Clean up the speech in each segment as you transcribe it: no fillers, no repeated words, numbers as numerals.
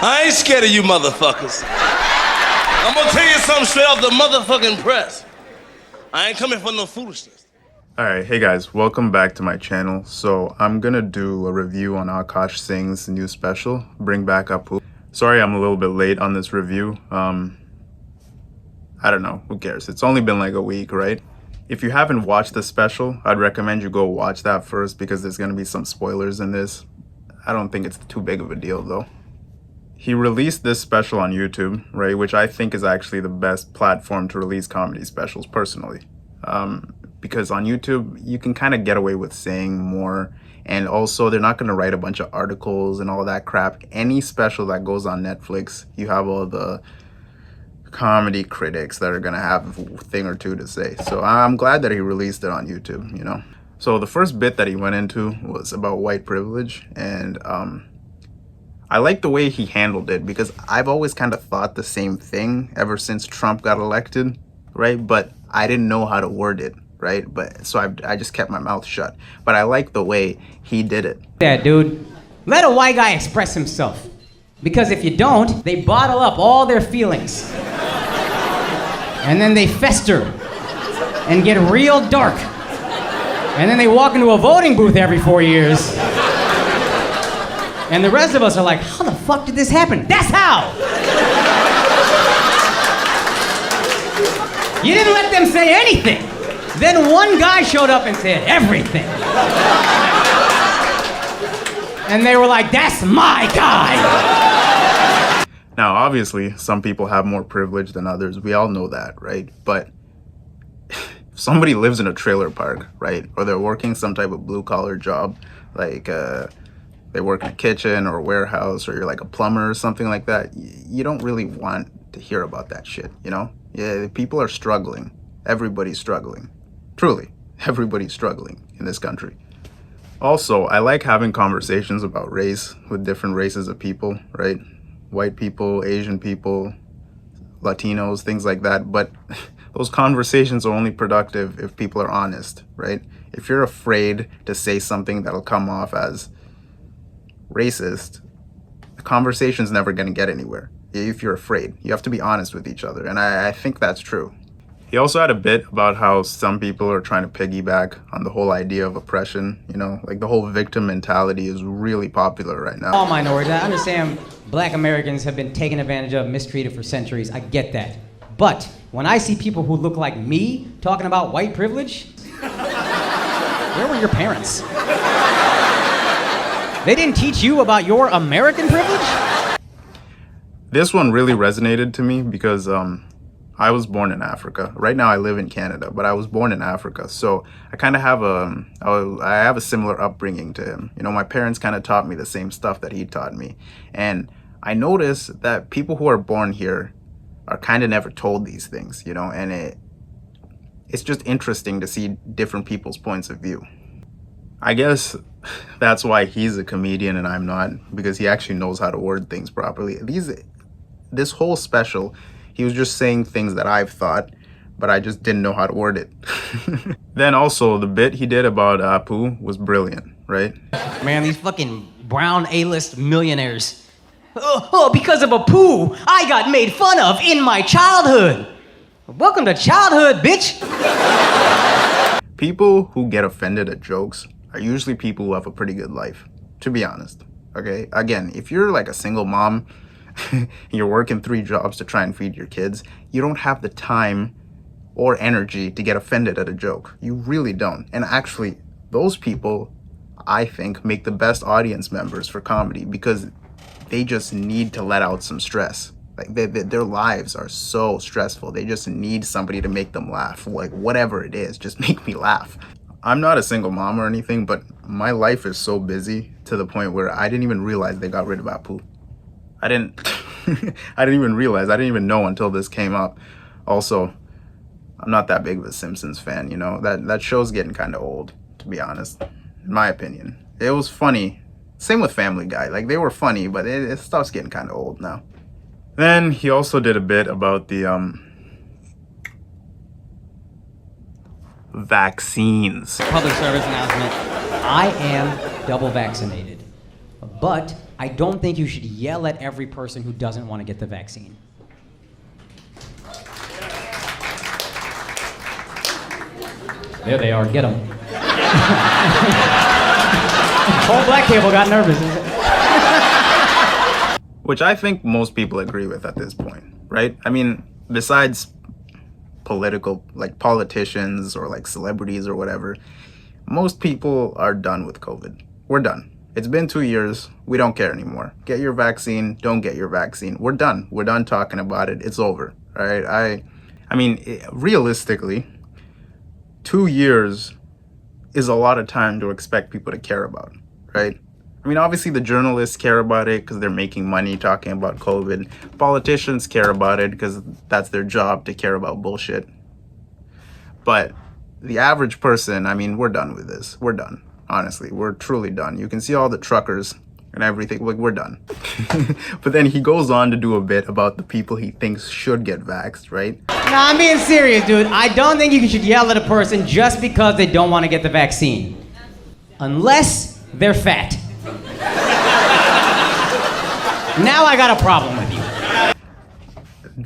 I ain't scared of you motherfuckers. I'm gonna tell you something straight off the motherfucking press. I ain't coming for no foolishness. Alright, hey guys, welcome back to my channel. So I'm gonna do a review on Akaash Singh's new special, Bring Back Apu. Sorry I'm a little bit late on this review. I don't know, who cares? It's only been like a week, right? If you haven't watched the special, I'd recommend you go watch that first because there's gonna be some spoilers in this. I don't think it's too big of a deal though. He released this special on YouTube, right, which I think is actually the best platform to release comedy specials personally. Because on YouTube, you can kind of get away with saying more, and also they're not going to write a bunch of articles and all that crap. Any special that goes on Netflix, you have all the comedy critics that are going to have a thing or two to say. So I'm glad that he released it on YouTube, you know. So the first bit that he went into was about white privilege, and I like the way he handled it because I've always kind of thought the same thing ever since Trump got elected, right? But I didn't know how to word it, right? But so I just kept my mouth shut. But I like the way he did it. Yeah, dude. Let a white guy express himself. Because if you don't, they bottle up all their feelings. And then they fester and get real dark. And then they walk into a voting booth every 4 years. And the rest of us are like, how the fuck did this happen? That's how! You didn't let them say anything. Then one guy showed up and said everything. And they were like, that's my guy! Now, obviously, some people have more privilege than others. We all know that, right? But if somebody lives in a trailer park, right? Or they're working some type of blue-collar job, like they work in a kitchen or a warehouse, or you're like a plumber or something like that, you don't really want to hear about that shit, you know? Yeah, people are struggling. Everybody's struggling. Truly, everybody's struggling in this country. Also, I like having conversations about race with different races of people, right? White people, Asian people, Latinos, things like that. But those conversations are only productive if people are honest, right? If you're afraid to say something that'll come off as racist, the conversation's never going to get anywhere. If you're afraid, you have to be honest with each other, and I think that's true. He also had a bit about how some people are trying to piggyback on the whole idea of oppression, you know, like the whole victim mentality is really popular right now. All minorities, I understand black Americans have been taken advantage of, mistreated for centuries, I get that. But when I see people who look like me talking about white privilege, where were your parents? They didn't teach you about your American privilege? This one really resonated to me because I was born in Africa. Right now I live in Canada, but I was born in Africa. So I kind of have I have a similar upbringing to him. You know, my parents kind of taught me the same stuff that he taught me. And I noticed that people who are born here are kind of never told these things, you know, and it's just interesting to see different people's points of view. I guess that's why he's a comedian and I'm not, because he actually knows how to word things properly. This whole special, he was just saying things that I've thought, but I just didn't know how to word it. Then also, the bit he did about Apu was brilliant, right? Man, these fucking brown A-list millionaires. Oh, because of Apu, I got made fun of in my childhood. Welcome to childhood, bitch. People who get offended at jokes are usually people who have a pretty good life, to be honest, okay? Again, if you're like a single mom, you're working 3 jobs to try and feed your kids, you don't have the time or energy to get offended at a joke. You really don't. And actually, those people, I think, make the best audience members for comedy because they just need to let out some stress. Like their lives are so stressful. They just need somebody to make them laugh. Like whatever it is, just make me laugh. I'm not a single mom or anything, but my life is so busy to the point where I didn't even realize they got rid of Apu. I didn't even realize. I didn't even know until this came up. Also, I'm not that big of a Simpsons fan, you know. That show's getting kind of old, to be honest, in my opinion. It was funny. Same with Family Guy. Like, they were funny, but it stuff's getting kind of old now. Then he also did a bit about the vaccines. Public service announcement. I am double vaccinated, but I don't think you should yell at every person who doesn't want to get the vaccine. There they are, get them. Whole black people got nervous. Which I think most people agree with at this point, right? I mean, besides politicians or like celebrities or whatever, most people are done with COVID. We're done. It's been 2 years. We don't care anymore. Get your vaccine. Don't get your vaccine. We're done. We're done talking about it. It's over. All right. I mean, realistically, 2 years is a lot of time to expect people to care about, right? I mean, obviously the journalists care about it because they're making money talking about COVID. Politicians care about it because that's their job to care about bullshit. But the average person, I mean, we're done with this. We're done. Honestly, we're truly done. You can see all the truckers and everything. Like, we're done. But then he goes on to do a bit about the people he thinks should get vaxxed, right? Nah, I'm being serious, dude. I don't think you should yell at a person just because they don't want to get the vaccine. Unless they're fat. Now I got a problem with you.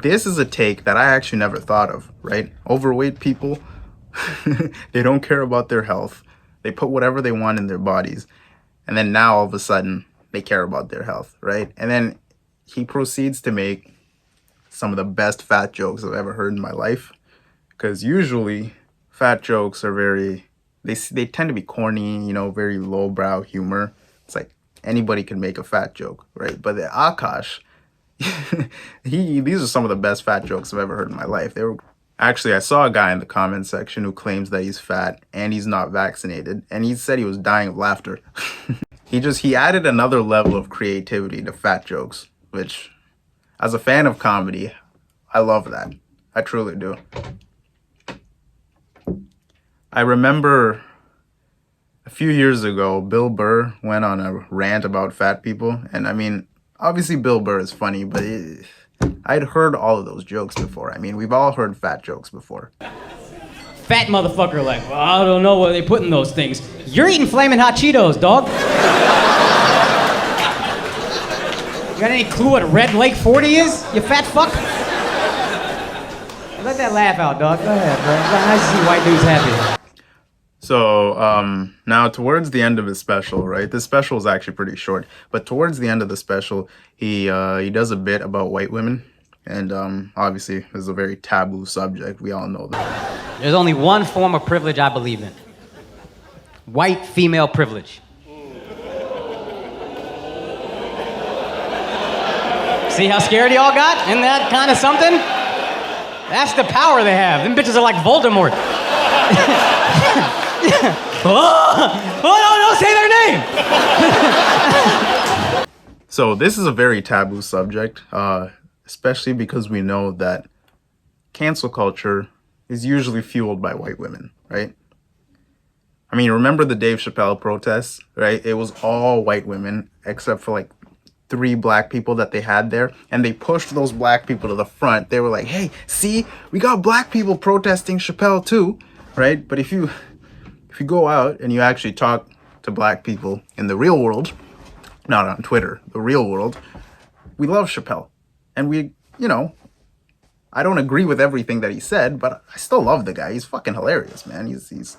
This is a take that I actually never thought of, right? Overweight people, they don't care about their health. They put whatever they want in their bodies. And then now all of a sudden they care about their health, right? And then he proceeds to make some of the best fat jokes I've ever heard in my life. Because usually fat jokes are they tend to be corny, you know, very lowbrow humor. It's like anybody can make a fat joke, right? But the Akaash, these are some of the best fat jokes I've ever heard in my life. Actually, I saw a guy in the comment section who claims that he's fat and he's not vaccinated, and he said he was dying of laughter. He added another level of creativity to fat jokes, which, as a fan of comedy, I love that. I truly do. I remember a few years ago, Bill Burr went on a rant about fat people, and I mean, obviously Bill Burr is funny, but I'd heard all of those jokes before. I mean, we've all heard fat jokes before. Fat motherfucker, like, well, I don't know where they put in those things. You're eating flaming hot Cheetos, dog. You got any clue what Red Lake 40 is, you fat fuck? Let that laugh out, dog. Go ahead, bro. It's nice to see white dudes happy. So now towards the end of his special, right? This special is actually pretty short, but towards the end of the special, he does a bit about white women, and obviously it's a very taboo subject. We all know that. There's only one form of privilege I believe in. White female privilege. See how scared y'all got? Isn't that kind of something? That's the power they have. Them bitches are like Voldemort. Oh, don't say their name! So this is a very taboo subject, especially because we know that cancel culture is usually fueled by white women, right? I mean, remember the Dave Chappelle protests, right? It was all white women, except for like 3 black people that they had there, and they pushed those black people to the front. They were like, hey, see, we got black people protesting Chappelle too, right? But if you go out and you actually talk to black people in the real world, not on Twitter, the real world, we love Chappelle. And we, you know, I don't agree with everything that he said, but I still love the guy. He's fucking hilarious, man. He's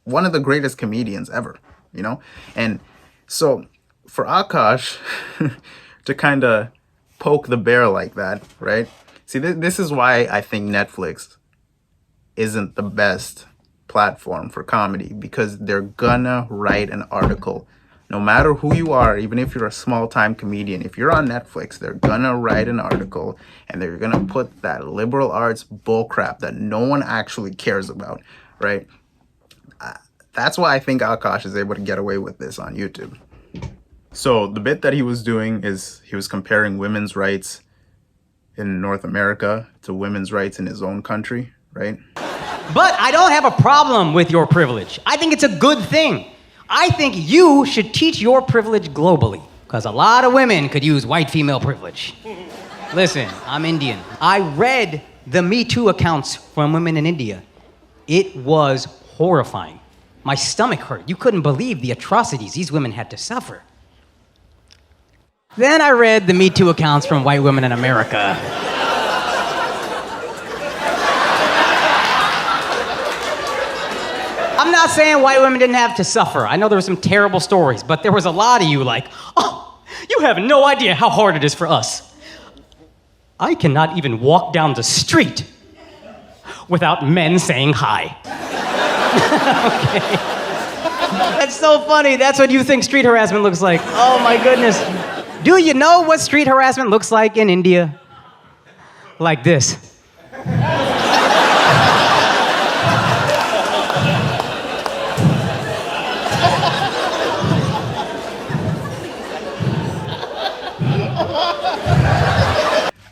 one of the greatest comedians ever, you know? And so for Akaash to kind of poke the bear like that, right? See, this is why I think Netflix isn't the best platform for comedy, because they're gonna write an article. No matter who you are, even if you're a small-time comedian, if you're on Netflix, they're gonna write an article and they're gonna put that liberal arts bullcrap that no one actually cares about, right? That's why I think Akaash is able to get away with this on YouTube. So the bit that he was doing is he was comparing women's rights in North America to women's rights in his own country, right? But I don't have a problem with your privilege. I think it's a good thing. I think you should teach your privilege globally, because a lot of women could use white female privilege. Listen, I'm Indian. I read the Me Too accounts from women in India. It was horrifying. My stomach hurt. You couldn't believe the atrocities these women had to suffer. Then I read the Me Too accounts from white women in America. I'm not saying white women didn't have to suffer. I know there were some terrible stories, but there was a lot of you like, oh, you have no idea how hard it is for us. I cannot even walk down the street without men saying hi. Okay. That's so funny. That's what you think street harassment looks like. Oh my goodness. Do you know what street harassment looks like in India? Like this.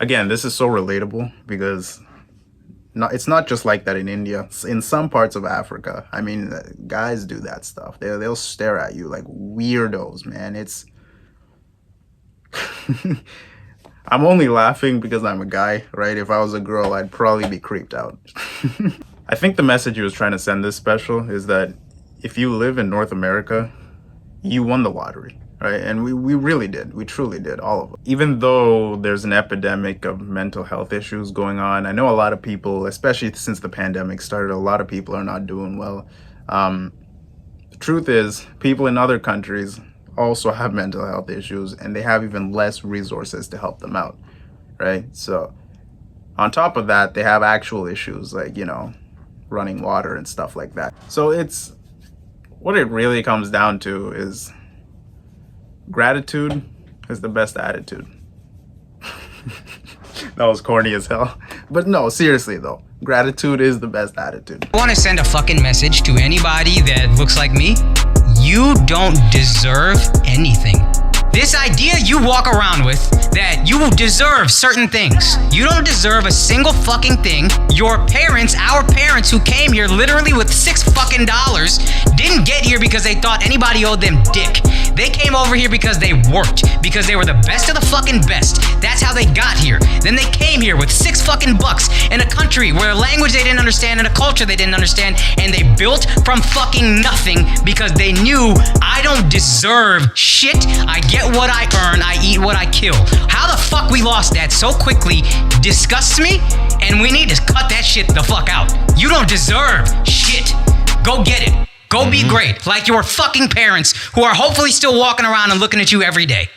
Again, this is so relatable because it's not just like that in India. In some parts of Africa, I mean, guys do that stuff. They'll stare at you like weirdos, man. It's... I'm only laughing because I'm a guy, right? If I was a girl, I'd probably be creeped out. I think the message he was trying to send this special is that if you live in North America, you won the lottery. Right, and we really did. We truly did, all of them. Even though there's an epidemic of mental health issues going on, I know a lot of people, especially since the pandemic started, a lot of people are not doing well. The truth is, people in other countries also have mental health issues, and they have even less resources to help them out, right? So, on top of that, they have actual issues like, you know, running water and stuff like that. So it's, what it really comes down to is, gratitude is the best attitude. That was corny as hell. But no, seriously though, gratitude is the best attitude. I want to send a fucking message to anybody that looks like me. You don't deserve anything. This idea you walk around with that you deserve certain things. You don't deserve a single fucking thing. Your parents, our parents who came here literally with $6 fucking didn't get here because they thought anybody owed them dick. They came over here because they worked, because they were the best of the fucking best. That's how they got here. Then they came here with $6 fucking in a country where a language they didn't understand and a culture they didn't understand, and they built from fucking nothing because they knew I don't deserve shit. I get what I earn, I eat what I kill. How the fuck we lost that so quickly disgusts me, and we need to cut that shit the fuck out. You don't deserve shit. Go get it. Go be great, like your fucking parents who are hopefully still walking around and looking at you every day.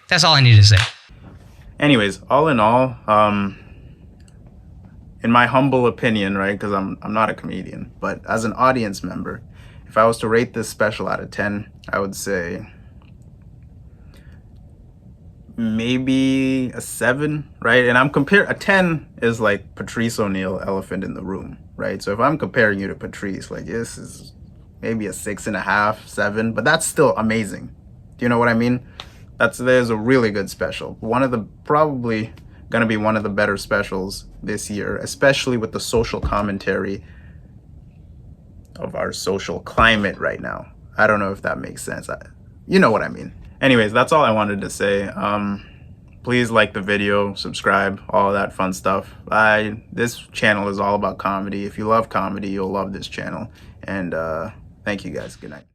That's all I need to say. Anyways, all in all, in my humble opinion, right, because I'm not a comedian, but as an audience member, if I was to rate this special out of 10, I would say maybe a 7, right? And I'm comparing, a 10 is like Patrice O'Neal, Elephant in the Room, right? So if I'm comparing you to Patrice, like this is maybe a 6.5, 7, but that's still amazing. Do you know what I mean? There's a really good special. Probably gonna be one of the better specials this year, especially with the social commentary of our social climate right now. I don't know if that makes sense. You know what I mean. Anyways, that's all I wanted to say. Please like the video, subscribe, all of that fun stuff. This channel is all about comedy. If you love comedy, you'll love this channel. And thank you guys. Good night.